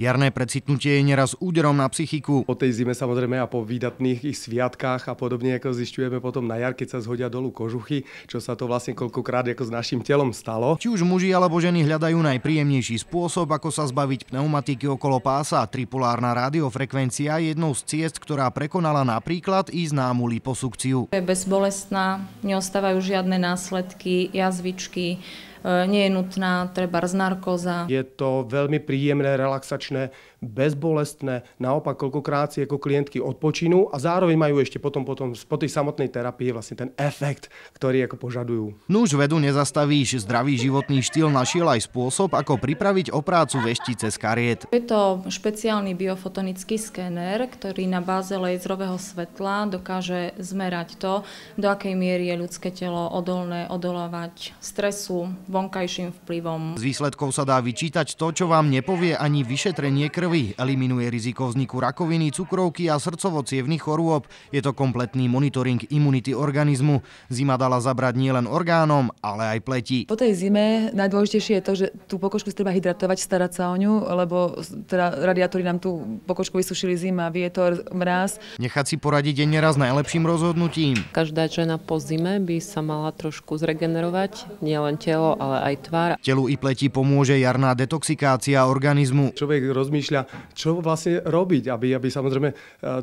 Jarné precitnutie je neraz úderom na psychiku. Po tej zime samozrejme a po výdatných ich sviatkách a podobne, ako zisťujeme potom na jar, keď sa zhodia dolu kožuchy, čo sa to vlastne koľkokrát ako s našim telom stalo. Či už muži alebo ženy hľadajú najpríjemnejší spôsob, ako sa zbaviť pneumatiky okolo pása. Tripolárna radiofrekvencia je jednou z ciest, ktorá prekonala napríklad i známu liposukciu. Je bezbolestná, neostávajú žiadne následky, jazvičky, nie je nutná trebárs narkóza. Je to veľmi príjemné, relaxačné, bezbolestné. Naopak, koľkokrát si ako klientky odpočinú a zároveň majú ešte potom po tej samotnej terapii vlastne ten efekt, ktorý ako požadujú. Nuž vedu nezastavíš. Zdravý životný štýl našiel aj spôsob, ako pripraviť o prácu veštice z kariet. Je to špeciálny biofotonický skéner, ktorý na báze laserového svetla dokáže zmerať to, do akej miery je ľudské telo odolné odolávať stresu, vonkajším vplyvom. Z výsledkov sa dá vyčítať to, čo vám nepovie ani vyšetrenie krvi. Eliminuje riziko vzniku rakoviny, cukrovky a srdcovo-cievnych chorôb. Je to kompletný monitoring imunity organizmu. Zima dala zabrať nielen orgánom, ale aj pleti. Po tej zime najdôležitejšie je to, že tú pokožku treba hydratovať, starať sa o ňu, lebo teda radiátory nám tú pokožku vysušili, zima, vietor, mráz. Nechať si poradiť je neraz najlepším rozhodnutím. Každá žena po zime by sa mala trošku zregenerovať, nielen telo, ale aj tvár. Telu i pleti pomôže jarná detoxikácia organizmu. Človek rozmýšľa, čo vlastne robiť, aby samozrejme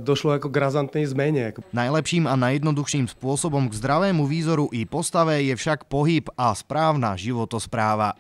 došlo ako k razantnej zmene. Najlepším a najjednoduchším spôsobom k zdravému výzoru i postave je však pohyb a správna životospráva.